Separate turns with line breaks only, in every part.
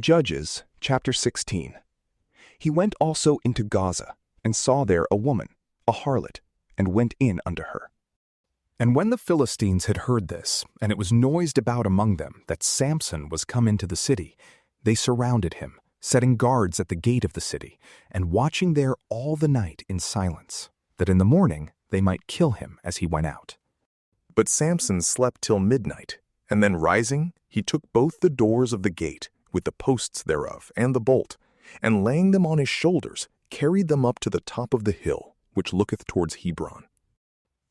Judges chapter 16. He went also into Gaza, and saw there a woman, a harlot, and went in unto her. And when the Philistines had heard this, and it was noised about among them that Samson was come into the city, they surrounded him, setting guards at the gate of the city, and watching there all the night in silence, that in the morning they might kill him as he went out. But Samson slept till midnight, and then rising, he took both the doors of the gate, with the posts thereof, and the bolt, and laying them on his shoulders, carried them up to the top of the hill, which looketh towards Hebron.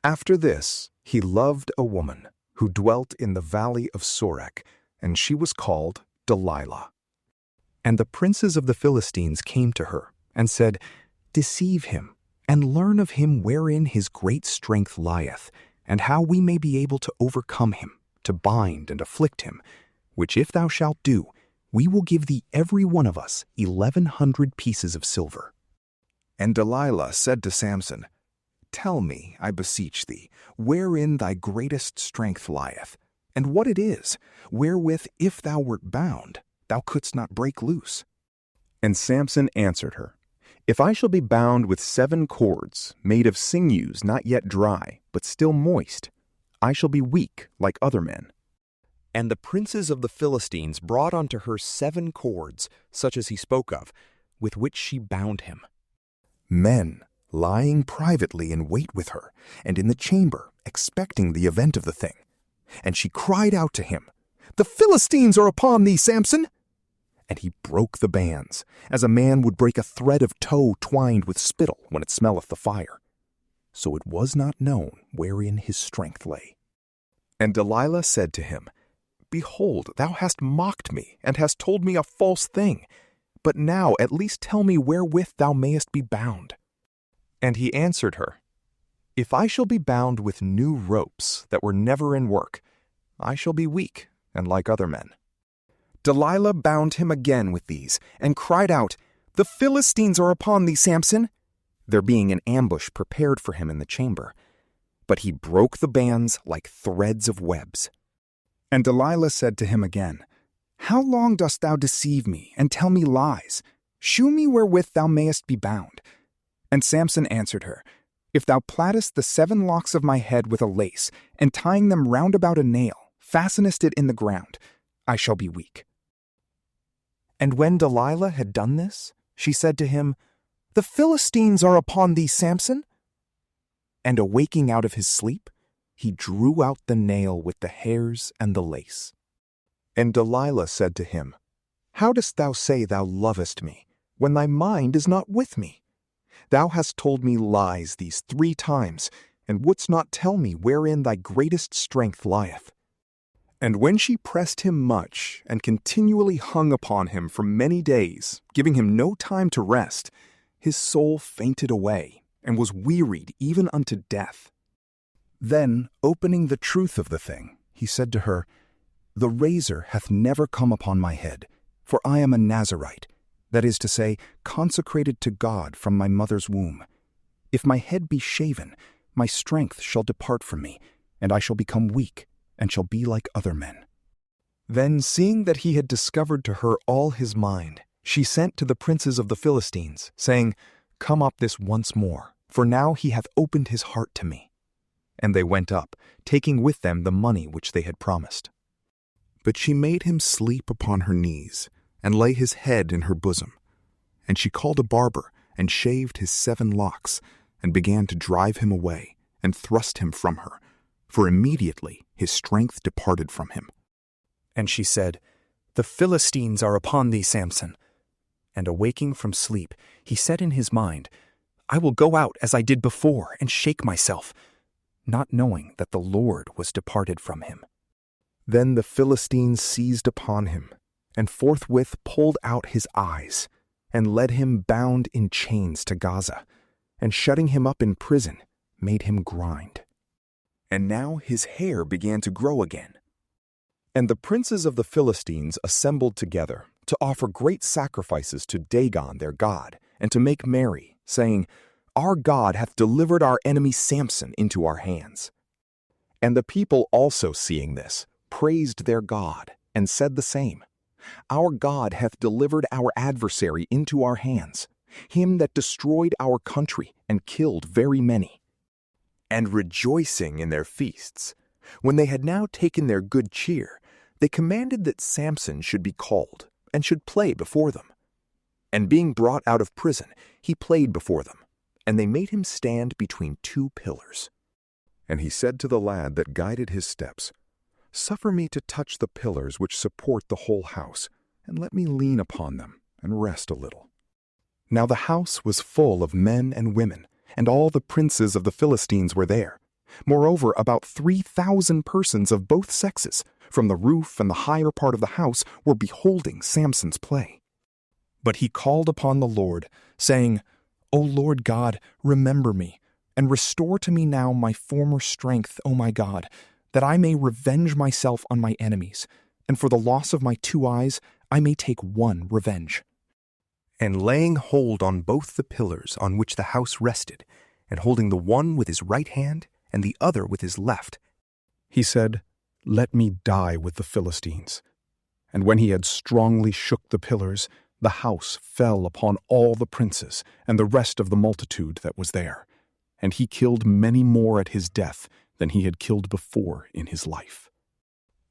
After this, he loved a woman, who dwelt in the valley of Sorek, and she was called Delilah. And the princes of the Philistines came to her, and said, Deceive him, and learn of him wherein his great strength lieth, and how we may be able to overcome him, to bind and afflict him, which if thou shalt do, we will give thee every one of us 1,100 pieces of silver. And Delilah said to Samson, Tell me, I beseech thee, wherein thy greatest strength lieth, and what it is, wherewith if thou wert bound, thou couldst not break loose. And Samson answered her, If I shall be bound with 7 cords, made of sinews not yet dry, but still moist, I shall be weak like other men. And the princes of the Philistines brought unto her 7 cords, such as he spoke of, with which she bound him. Men lying privately in wait with her, and in the chamber, expecting the event of the thing. And she cried out to him, The Philistines are upon thee, Samson! And he broke the bands, as a man would break a thread of tow twined with spittle when it smelleth the fire. So it was not known wherein his strength lay. And Delilah said to him, Behold, thou hast mocked me, and hast told me a false thing. But now at least tell me wherewith thou mayest be bound. And he answered her, If I shall be bound with new ropes that were never in work, I shall be weak, and like other men. Delilah bound him again with these, and cried out, The Philistines are upon thee, Samson! There being an ambush prepared for him in the chamber. But he broke the bands like threads of webs. And Delilah said to him again, How long dost thou deceive me, and tell me lies? Shew me wherewith thou mayest be bound. And Samson answered her, If thou plaitest the 7 locks of my head with a lace, and tying them round about a nail, fastenest it in the ground, I shall be weak. And when Delilah had done this, she said to him, The Philistines are upon thee, Samson! And awaking out of his sleep, he drew out the nail with the hairs and the lace. And Delilah said to him, How dost thou say thou lovest me, when thy mind is not with me? Thou hast told me lies these 3 times, and wouldst not tell me wherein thy greatest strength lieth. And when she pressed him much, and continually hung upon him for many days, giving him no time to rest, his soul fainted away, and was wearied even unto death. Then, opening the truth of the thing, he said to her, The razor hath never come upon my head, for I am a Nazarite, that is to say, consecrated to God from my mother's womb. If my head be shaven, my strength shall depart from me, and I shall become weak, and shall be like other men. Then, seeing that he had discovered to her all his mind, she sent to the princes of the Philistines, saying, Come up this once more, for now he hath opened his heart to me. And they went up, taking with them the money which they had promised. But she made him sleep upon her knees, and lay his head in her bosom. And she called a barber, and shaved his 7 locks, and began to drive him away, and thrust him from her, for immediately his strength departed from him. And she said, The Philistines are upon thee, Samson. And awaking from sleep, he said in his mind, I will go out as I did before, and shake myself, not knowing that the Lord was departed from him. Then the Philistines seized upon him, and forthwith pulled out his eyes, and led him bound in chains to Gaza, and shutting him up in prison, made him grind. And now his hair began to grow again. And the princes of the Philistines assembled together to offer great sacrifices to Dagon their god, and to make merry, saying, Our God hath delivered our enemy Samson into our hands. And the people also seeing this, praised their God, and said the same. Our God hath delivered our adversary into our hands, him that destroyed our country and killed very many. And rejoicing in their feasts, when they had now taken their good cheer, they commanded that Samson should be called, and should play before them. And being brought out of prison, he played before them, and they made him stand between two pillars. And he said to the lad that guided his steps, Suffer me to touch the pillars which support the whole house, and let me lean upon them, and rest a little. Now the house was full of men and women, and all the princes of the Philistines were there. Moreover, about 3,000 persons of both sexes, from the roof and the higher part of the house, were beholding Samson's play. But he called upon the Lord, saying, O Lord God, remember me, and restore to me now my former strength, O my God, that I may revenge myself on my enemies, and for the loss of my 2 eyes I may take one revenge. And laying hold on both the pillars on which the house rested, and holding the one with his right hand and the other with his left, he said, Let me die with the Philistines. And when he had strongly shook the pillars, the house fell upon all the princes and the rest of the multitude that was there. And he killed many more at his death than he had killed before in his life.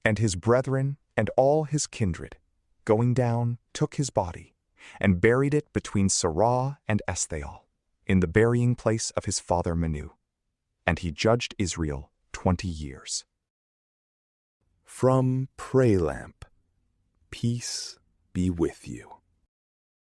And his brethren and all his kindred, going down, took his body, and buried it between Sarah and Eshtaol, in the burying place of his father Manu. And he judged Israel 20 years. From PrayLamp, peace be with you.